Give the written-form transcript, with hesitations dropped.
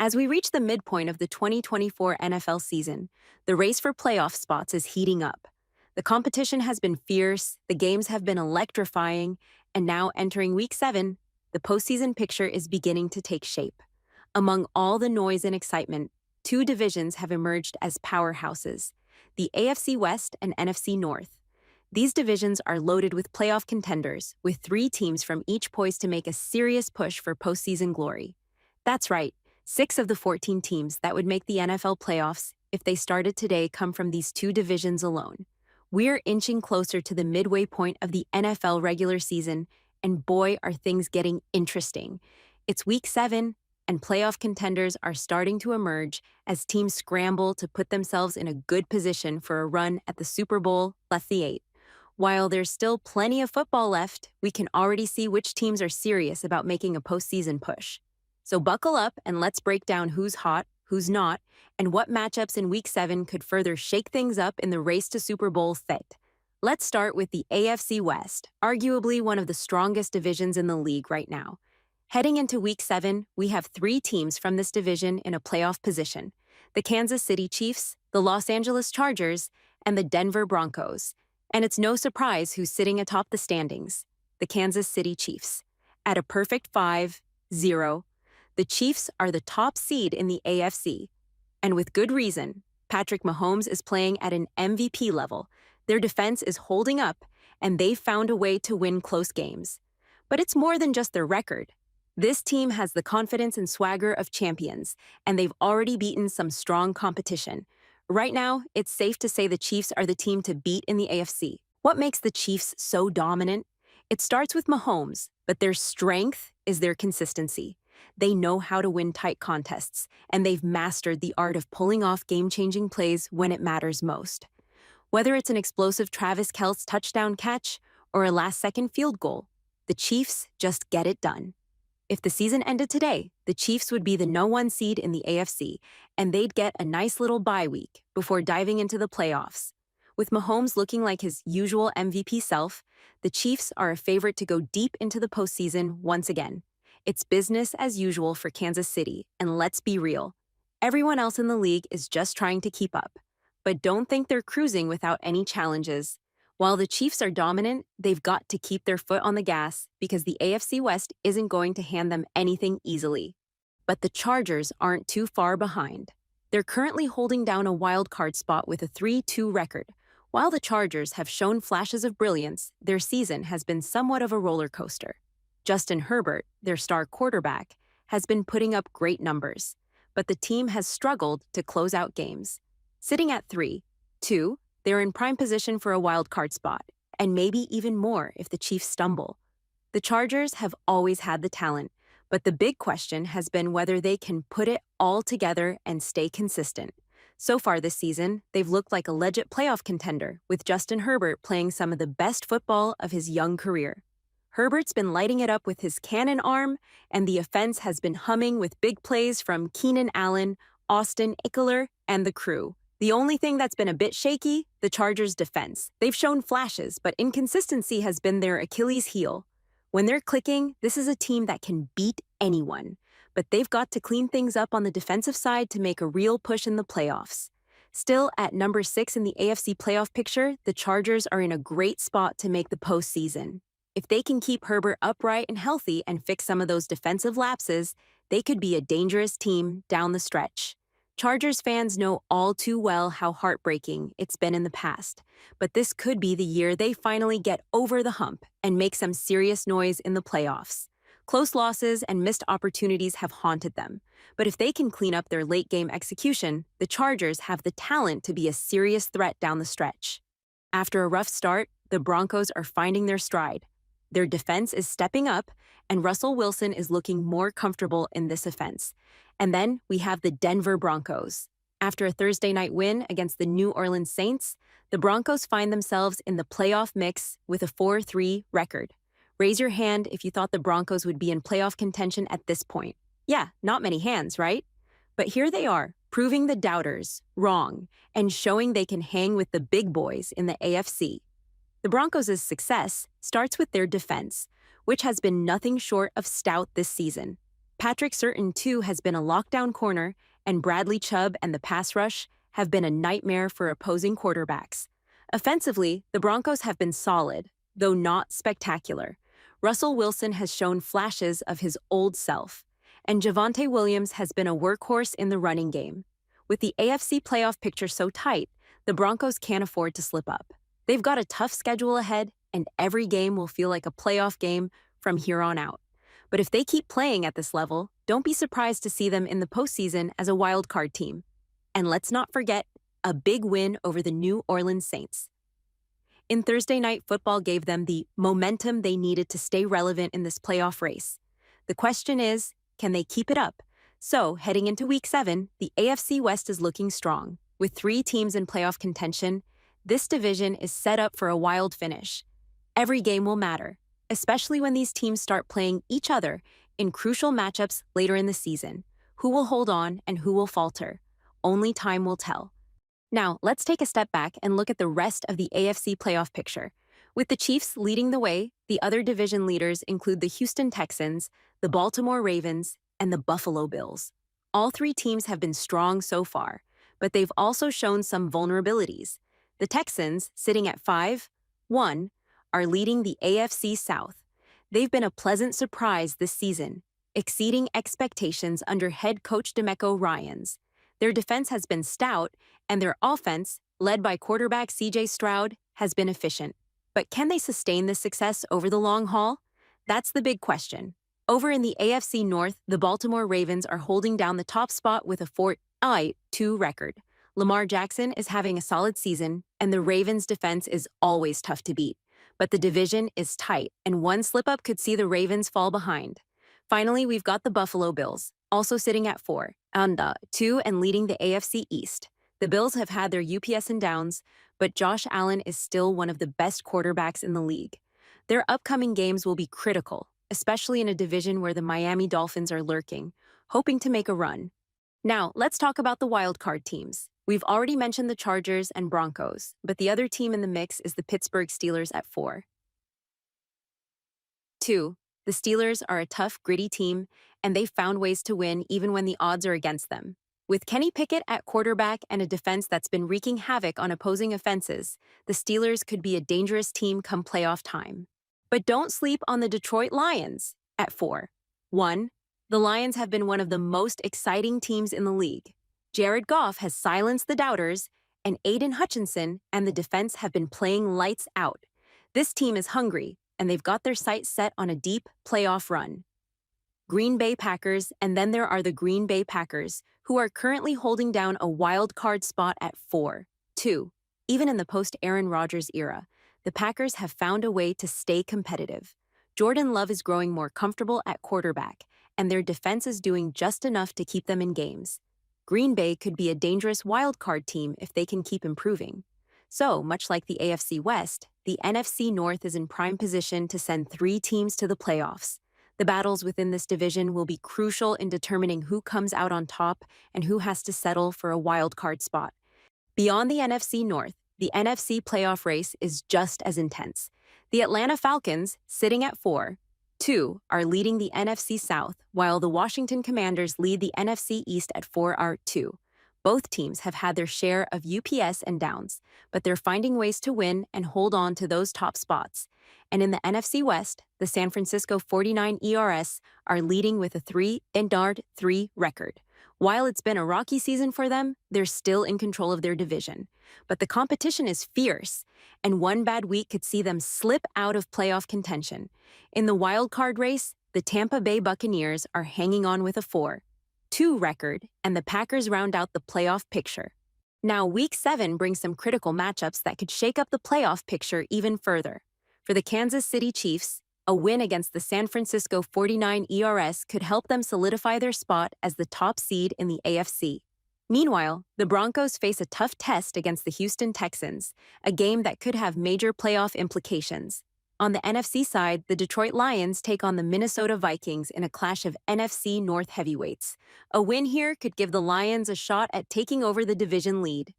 As we reach the midpoint of the 2024 NFL season, the race for playoff spots is heating up. The competition has been fierce, the games have been electrifying, and now entering Week 7, the postseason picture is beginning to take shape. Among all the noise and excitement, two divisions have emerged as powerhouses: the AFC West and NFC North. These divisions are loaded with playoff contenders, with three teams from each poised to make a serious push for postseason glory. That's right, 6 of the 14 teams that would make the NFL playoffs if they started today come from these two divisions alone. We're inching closer to the midway point of the NFL regular season, and boy, are things getting interesting. It's Week 7, and playoff contenders are starting to emerge as teams scramble to put themselves in a good position for a run at the Super Bowl, left the 8. While there's still plenty of football left, we can already see which teams are serious about making a postseason push. So buckle up and let's break down who's hot, who's not, and what matchups in Week 7 could further shake things up in the race to Super Bowl fit. Let's start with the AFC West, arguably one of the strongest divisions in the league right now. Heading into Week 7, we have 3 teams from this division in a playoff position: the Kansas City Chiefs, the Los Angeles Chargers, and the Denver Broncos. And it's no surprise who's sitting atop the standings: the Kansas City Chiefs. At a perfect 5-0, the Chiefs are the top seed in the AFC. And with good reason. Patrick Mahomes is playing at an MVP level. Their defense is holding up, and they've found a way to win close games. But it's more than just their record. This team has the confidence and swagger of champions, and they've already beaten some strong competition. Right now, it's safe to say the Chiefs are the team to beat in the AFC. What makes the Chiefs so dominant? It starts with Mahomes, but their strength is their consistency. They know how to win tight contests, and they've mastered the art of pulling off game-changing plays when it matters most. Whether it's an explosive Travis Kelce touchdown catch or a last-second field goal, the Chiefs just get it done. If the season ended today, the Chiefs would be the #1 seed in the AFC, and they'd get a nice little bye week before diving into the playoffs. With Mahomes looking like his usual MVP self, the Chiefs are a favorite to go deep into the postseason once again. It's business as usual for Kansas City, and let's be real, everyone else in the league is just trying to keep up. But don't think they're cruising without any challenges. While the Chiefs are dominant, they've got to keep their foot on the gas because the AFC West isn't going to hand them anything easily. But the Chargers aren't too far behind. They're currently holding down a wild card spot with a 3-2 record. While the Chargers have shown flashes of brilliance, their season has been somewhat of a roller coaster. Justin Herbert, their star quarterback, has been putting up great numbers, but the team has struggled to close out games. Sitting at 3-2, they're in prime position for a wild card spot, and maybe even more if the Chiefs stumble. The Chargers have always had the talent, but the big question has been whether they can put it all together and stay consistent. So far this season, they've looked like a legit playoff contender, with Justin Herbert playing some of the best football of his young career. Herbert's been lighting it up with his cannon arm, and the offense has been humming with big plays from Keenan Allen, Austin Eckler, and the crew. The only thing that's been a bit shaky, the Chargers' defense. They've shown flashes, but inconsistency has been their Achilles heel. When they're clicking, this is a team that can beat anyone, but they've got to clean things up on the defensive side to make a real push in the playoffs. Still, at number 6 in the AFC Playoff Picture, the Chargers are in a great spot to make the postseason. If they can keep Herbert upright and healthy and fix some of those defensive lapses, they could be a dangerous team down the stretch. Chargers fans know all too well how heartbreaking it's been in the past, but this could be the year they finally get over the hump and make some serious noise in the playoffs. Close losses and missed opportunities have haunted them, but if they can clean up their late-game execution, the Chargers have the talent to be a serious threat down the stretch. After a rough start, the Broncos are finding their stride. Their defense is stepping up, and Russell Wilson is looking more comfortable in this offense. And then we have the Denver Broncos. After a Thursday night win against the New Orleans Saints, the Broncos find themselves in the playoff mix with a 4-3 record. Raise your hand if you thought the Broncos would be in playoff contention at this point. Yeah, not many hands, right? But here they are, proving the doubters wrong and showing they can hang with the big boys in the AFC. The Broncos' success starts with their defense, which has been nothing short of stout this season. Patrick Surtain, too, has been a lockdown corner, and Bradley Chubb and the pass rush have been a nightmare for opposing quarterbacks. Offensively, the Broncos have been solid, though not spectacular. Russell Wilson has shown flashes of his old self, and Javonte Williams has been a workhorse in the running game. With the AFC playoff picture so tight, the Broncos can't afford to slip up. They've got a tough schedule ahead, and every game will feel like a playoff game from here on out. But if they keep playing at this level, don't be surprised to see them in the postseason as a wild card team. And let's not forget, a big win over the New Orleans Saints. In Thursday night, football gave them the momentum they needed to stay relevant in this playoff race. The question is, can they keep it up? So, heading into Week 7, the AFC West is looking strong. With 3 teams in playoff contention, this division is set up for a wild finish. Every game will matter, especially when these teams start playing each other in crucial matchups later in the season. Who will hold on and who will falter? Only time will tell. Now, let's take a step back and look at the rest of the AFC playoff picture. With the Chiefs leading the way, the other division leaders include the Houston Texans, the Baltimore Ravens, and the Buffalo Bills. All 3 teams have been strong so far, but they've also shown some vulnerabilities. The Texans, sitting at 5-1, are leading the AFC South. They've been a pleasant surprise this season, exceeding expectations under head coach DeMeco Ryans. Their defense has been stout, and their offense, led by quarterback C.J. Stroud, has been efficient. But can they sustain this success over the long haul? That's the big question. Over in the AFC North, the Baltimore Ravens are holding down the top spot with a 4-2 record. Lamar Jackson is having a solid season, and the Ravens' defense is always tough to beat. But the division is tight, and one slip-up could see the Ravens fall behind. Finally, we've got the Buffalo Bills, also sitting at 4-2 and leading the AFC East. The Bills have had their UPS and downs, but Josh Allen is still one of the best quarterbacks in the league. Their upcoming games will be critical, especially in a division where the Miami Dolphins are lurking, hoping to make a run. Now, let's talk about the wildcard teams. We've already mentioned the Chargers and Broncos, but the other team in the mix is the Pittsburgh Steelers at 4-2. The Steelers are a tough, gritty team, and they've found ways to win even when the odds are against them. With Kenny Pickett at quarterback and a defense that's been wreaking havoc on opposing offenses, the Steelers could be a dangerous team come playoff time. But don't sleep on the Detroit Lions at 4-1. The Lions have been one of the most exciting teams in the league. Jared Goff has silenced the doubters, and Aiden Hutchinson and the defense have been playing lights out. This team is hungry, and they've got their sights set on a deep playoff run. Green Bay Packers, and then there are the Green Bay Packers, who are currently holding down a wild card spot at 4-2. Even in the post-Aaron Rodgers era, the Packers have found a way to stay competitive. Jordan Love is growing more comfortable at quarterback, and their defense is doing just enough to keep them in games. Green Bay could be a dangerous wild card team if they can keep improving. So, much like the AFC West, the NFC North is in prime position to send 3 teams to the playoffs. The battles within this division will be crucial in determining who comes out on top and who has to settle for a wild card spot. Beyond the NFC North, the NFC playoff race is just as intense. The Atlanta Falcons, sitting at 4-2, are leading the NFC South, while the Washington Commanders lead the NFC East at 4-2. Both teams have had their share of UPS and downs, but they're finding ways to win and hold on to those top spots. And in the NFC West, the San Francisco 49ers are leading with a 3-3 record. While it's been a rocky season for them, they're still in control of their division. But the competition is fierce, and one bad week could see them slip out of playoff contention. In the wild card race, the Tampa Bay Buccaneers are hanging on with a 4-2 record, and the Packers round out the playoff picture. Now, Week 7 brings some critical matchups that could shake up the playoff picture even further. For the Kansas City Chiefs, a win against the San Francisco 49ers could help them solidify their spot as the top seed in the AFC. Meanwhile, the Broncos face a tough test against the Houston Texans, a game that could have major playoff implications. On the NFC side, the Detroit Lions take on the Minnesota Vikings in a clash of NFC North heavyweights. A win here could give the Lions a shot at taking over the division lead.